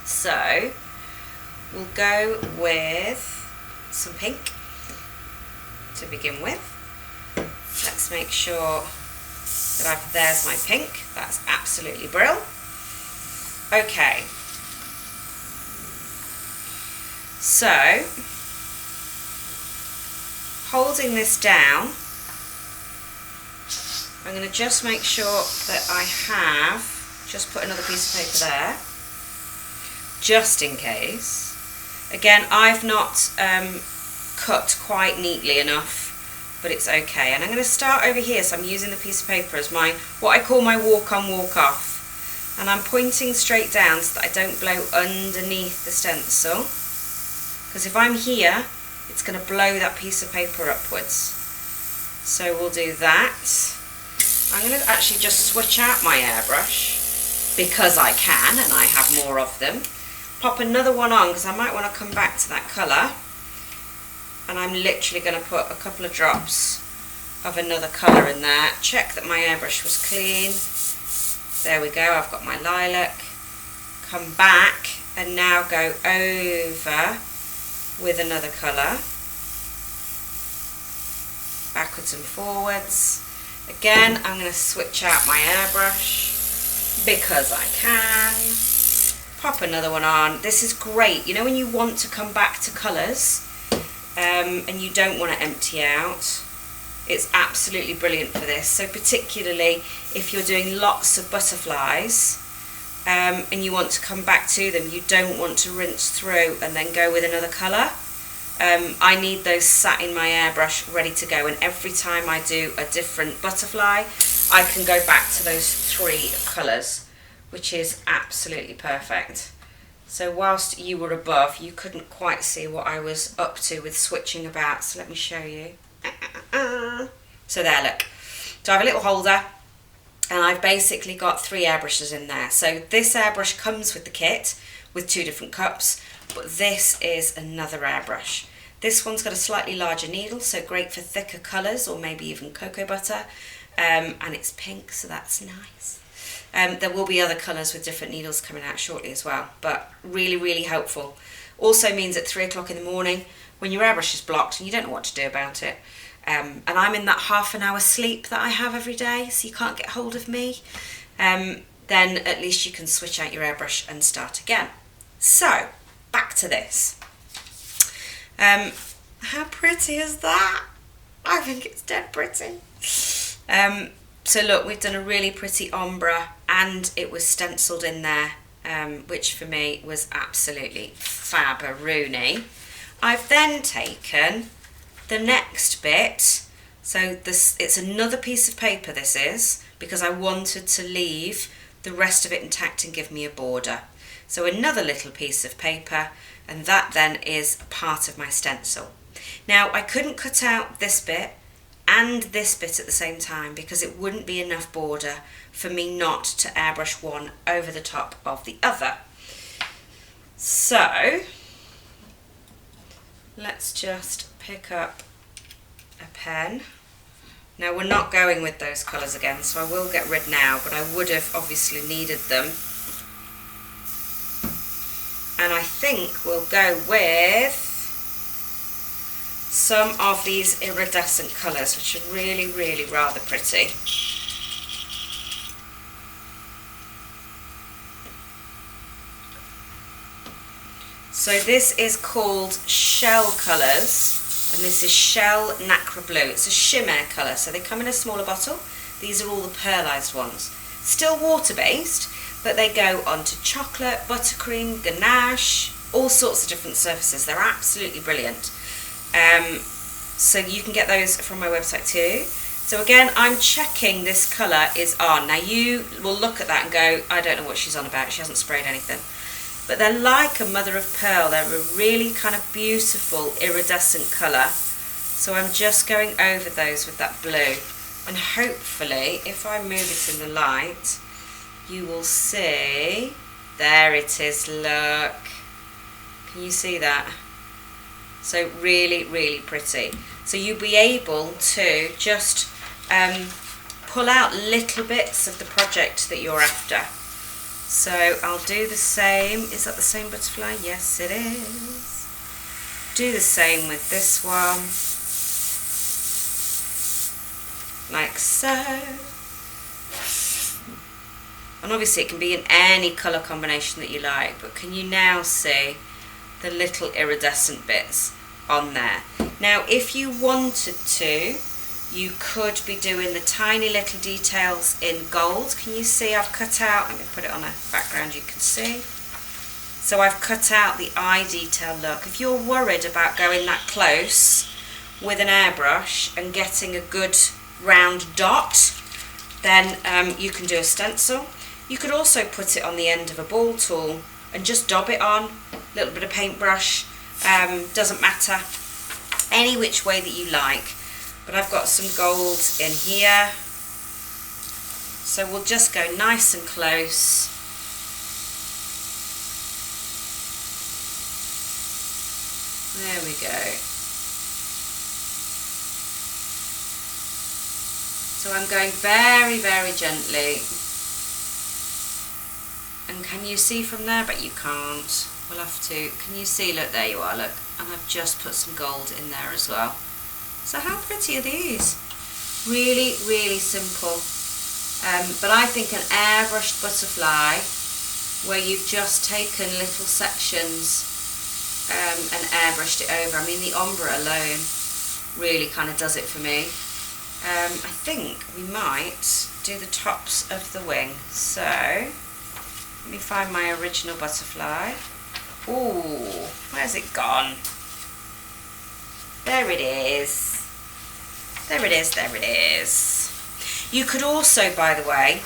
So we'll go with some pink to begin with. Let's make sure that there's my pink. That's absolutely brilliant. Okay. So, holding this down, I'm going to just make sure that I have just put another piece of paper there, just in case. Again, I've not cut quite neatly enough, but it's okay. And I'm going to start over here, so I'm using the piece of paper as my, what I call my walk on, walk off. And I'm pointing straight down so that I don't blow underneath the stencil, because if I'm here, it's going to blow that piece of paper upwards. So we'll do that. I'm going to actually just switch out my airbrush, because I can, and I have more of them. Pop another one on, because I might want to come back to that colour, and I'm literally going to put a couple of drops of another colour in there. Check that my airbrush was clean. There we go, I've got my lilac. Come back and now go over with another colour, backwards and forwards. Again, I'm going to switch out my airbrush because I can. Pop another one on. This is great, you know, when you want to come back to colours and you don't want to empty out, it's absolutely brilliant for this. So particularly if you're doing lots of butterflies and you want to come back to them, you don't want to rinse through and then go with another colour. I need those sat in my airbrush ready to go, and every time I do a different butterfly, I can go back to those three colours, which is absolutely perfect. So whilst you were above, you couldn't quite see what I was up to with switching about, so let me show you. So there, look. So I have a little holder, and I've basically got 3 airbrushes in there. So this airbrush comes with the kit with 2 different cups, but this is another airbrush. This one's got a slightly larger needle, so great for thicker colours or maybe even cocoa butter, and it's pink, so that's nice. There will be other colours with different needles coming out shortly as well, but really, really helpful. Also means at 3 o'clock in the morning, when your airbrush is blocked and you don't know what to do about it, and I'm in that half an hour sleep that I have every day, so you can't get hold of me, then at least you can switch out your airbrush and start again. So, back to this. How pretty is that? I think it's dead pretty. So look, we've done a really pretty ombre, and it was stenciled in there, which for me was absolutely fab-a-rooney. I've then taken the next bit, so it's another piece of paper, this is, because I wanted to leave the rest of it intact and give me a border. So another little piece of paper, and that then is part of my stencil. Now I couldn't cut out this bit and this bit at the same time because it wouldn't be enough border for me not to airbrush one over the top of the other. So let's just pick up a pen. Now we're not going with those colours again, so I will get rid now, but I would have obviously needed them. And I think we'll go with some of these iridescent colours, which are really, really rather pretty. So this is called Shell Colours, and this is Shell Nacre Blue. It's a shimmer colour, so they come in a smaller bottle. These are all the pearlised ones. Still water-based, but they go onto chocolate, buttercream, ganache, all sorts of different surfaces. They're absolutely brilliant. So you can get those from my website too. So again, I'm checking this colour is on. Now you will look at that and go, I don't know what she's on about, she hasn't sprayed anything. But they're like a mother of pearl. They're a really kind of beautiful iridescent colour. So I'm just going over those with that blue. And hopefully, if I move it in the light, you will see, there it is, look. Can you see that? So really, really pretty. So you'll be able to just pull out little bits of the project that you're after. So I'll do the same. Is that the same butterfly? Yes, it is. Do the same with this one. Like so. And obviously it can be in any colour combination that you like, but can you now see the little iridescent bits on there? Now if you wanted to, you could be doing the tiny little details in gold. Can you see I've cut out, let me put it on a background you can see. So I've cut out the eye detail, look. If you're worried about going that close with an airbrush and getting a good round dot, then you can do a stencil. You could also put it on the end of a ball tool and just dab it on, a little bit of paintbrush, doesn't matter, any which way that you like. But I've got some gold in here, so we'll just go nice and close. There we go. So I'm going very, very gently. And can you see from there? But you can't. We'll have to. Can you see? Look, there you are, look. And I've just put some gold in there as well. So how pretty are these? Really, really simple. But I think an airbrushed butterfly, where you've just taken little sections and airbrushed it over. I mean, the ombre alone really kind of does it for me. I think we might do the tops of the wing. So let me find my original butterfly. Ooh, where's it gone? There it is. There it is, there it is. You could also, by the way,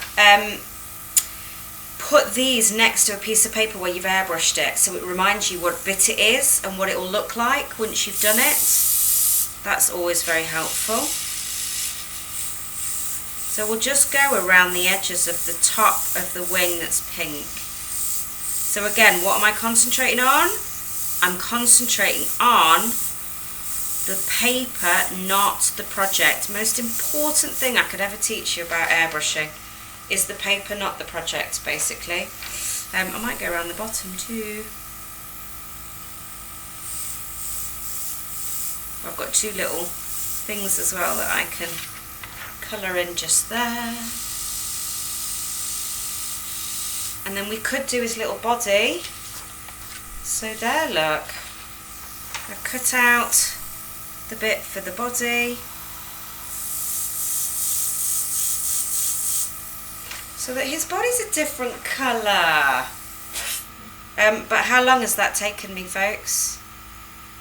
put these next to a piece of paper where you've airbrushed it, so it reminds you what bit it is and what it will look like once you've done it. That's always very helpful. So we'll just go around the edges of the top of the wing that's pink. So again, what am I concentrating on? I'm concentrating on the paper, not the project. Most important thing I could ever teach you about airbrushing is the paper, not the project, basically. I might go around the bottom too. I've got two little things as well that I can colour in just there. And then we could do his little body. So there, look. I've cut out the bit for the body. So that his body's a different colour. But how long has that taken me, folks?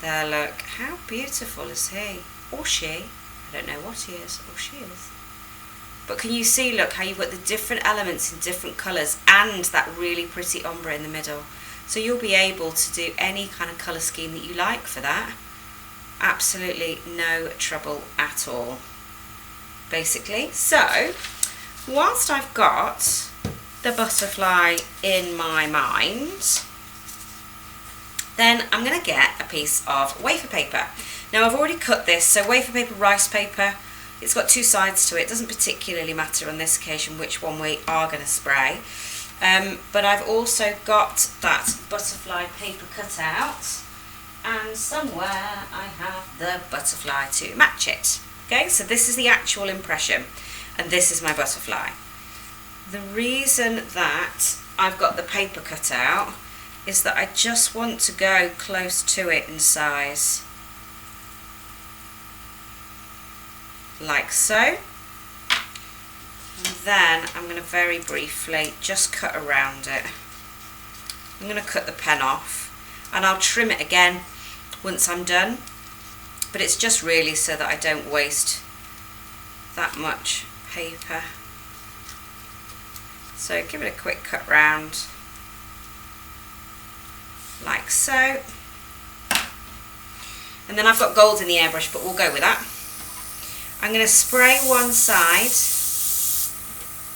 There, look. How beautiful is he? Or she. I don't know what he is, or she is. But can you see, look, how you've got the different elements in different colours and that really pretty ombre in the middle. So you'll be able to do any kind of colour scheme that you like for that. Absolutely no trouble at all, basically. So, whilst I've got the butterfly in my mind, then I'm going to get a piece of wafer paper. Now I've already cut this, so wafer paper, rice paper, it's got two sides to it. It doesn't particularly matter on this occasion which one we are going to spray. But I've also got that butterfly paper cut out, and somewhere I have the butterfly to match it. Okay, so this is the actual impression, and this is my butterfly. The reason that I've got the paper cut out is that I just want to go close to it in size. Like so. And then I'm going to very briefly just cut around it. I'm going to cut the pen off and I'll trim it again once I'm done, but it's just really so that I don't waste that much paper. So give it a quick cut round, like so. And then I've got gold in the airbrush, but we'll go with that. I'm going to spray one side,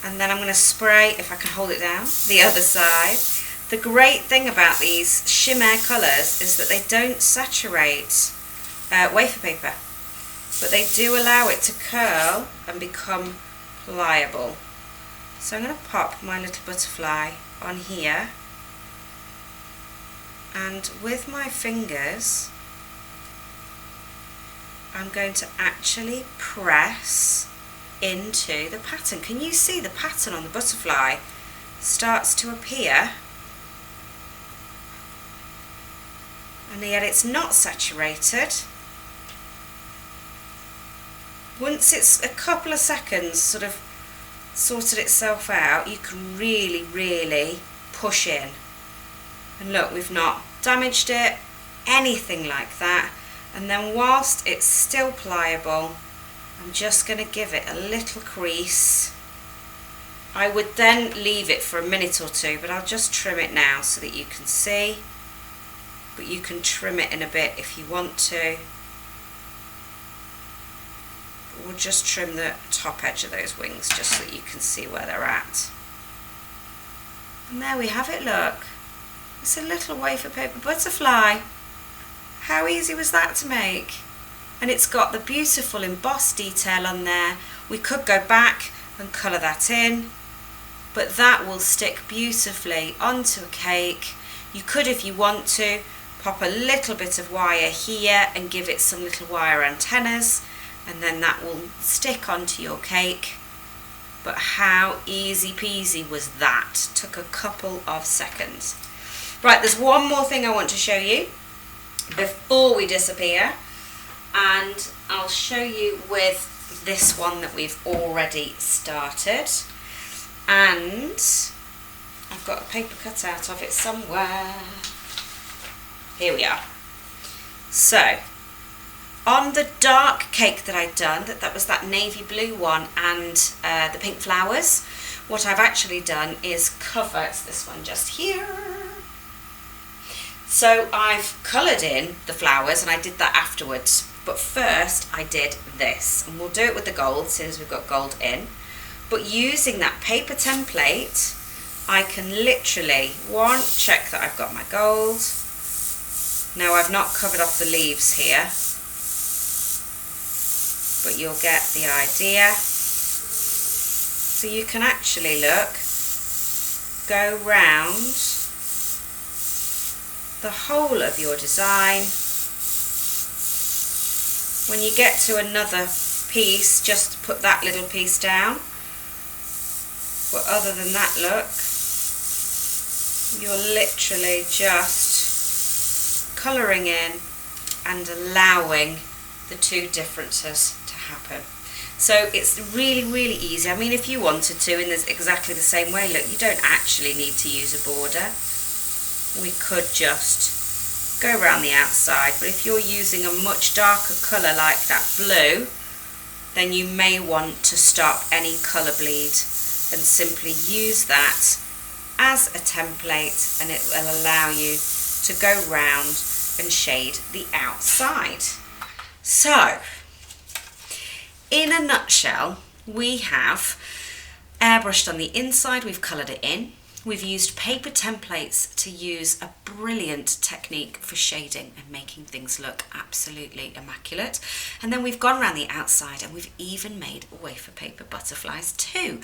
and then I'm going to spray, if I can hold it down, the other side. The great thing about these shimmer colours is that they don't saturate wafer paper, but they do allow it to curl and become pliable. So I'm going to pop my little butterfly on here, and with my fingers I'm going to actually press into the pattern. Can you see the pattern on the butterfly starts to appear? And yet it's not saturated. Once it's a couple of seconds sort of sorted itself out, you can really push in. And look, we've not damaged it, anything like that. And then whilst it's still pliable, I'm just going to give it a little crease. I would then leave it for a minute or two, but I'll just trim it now so that you can see. But you can trim it in a bit if you want to. But we'll just trim the top edge of those wings just so that you can see where they're at. And there we have it, look. It's a little wafer paper butterfly. How easy was that to make? And it's got the beautiful embossed detail on there. We could go back and colour that in, but that will stick beautifully onto a cake. You could, if you want to, pop a little bit of wire here and give it some little wire antennas, and then that will stick onto your cake. But how easy peasy was that? Took a couple of seconds. Right, there's one more thing I want to show you before we disappear, and I'll show you with this one that we've already started. And I've got a paper cut out of it somewhere. Here we are. So on the dark cake that I'd done, that was that navy blue one and the pink flowers, what I've actually done is cover, it's this one just here. So I've coloured in the flowers, and I did that afterwards, but first I did this, and we'll do it with the gold since we've got gold in. But using that paper template, I can literally, one, check that I've got my gold. Now I've not covered off the leaves here, but you'll get the idea. So you can actually, look, go round the whole of your design. When you get to another piece, just put that little piece down. But other than that, look, you're literally just colouring in and allowing the two differences to happen. So it's really easy. I mean, if you wanted to in this exactly the same way, look, you don't actually need to use a border. We could just go around the outside, but if you're using a much darker colour like that blue, then you may want to stop any colour bleed and simply use that as a template, and it will allow you to go round and shade the outside. So, in a nutshell, we have airbrushed on the inside, we've coloured it in. We've used paper templates to use a brilliant technique for shading and making things look absolutely immaculate. And then we've gone around the outside and we've even made wafer paper butterflies too.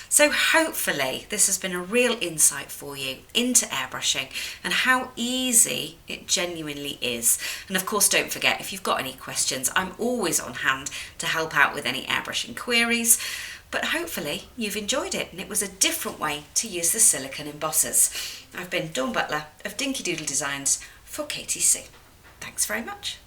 So hopefully this has been a real insight for you into airbrushing and how easy it genuinely is. And of course, don't forget, if you've got any questions, I'm always on hand to help out with any airbrushing queries. but hopefully you've enjoyed it and it was a different way to use the silicone embossers. I've been Dawn Butler of Dinkydoodle Designs for KTC. Thanks very much.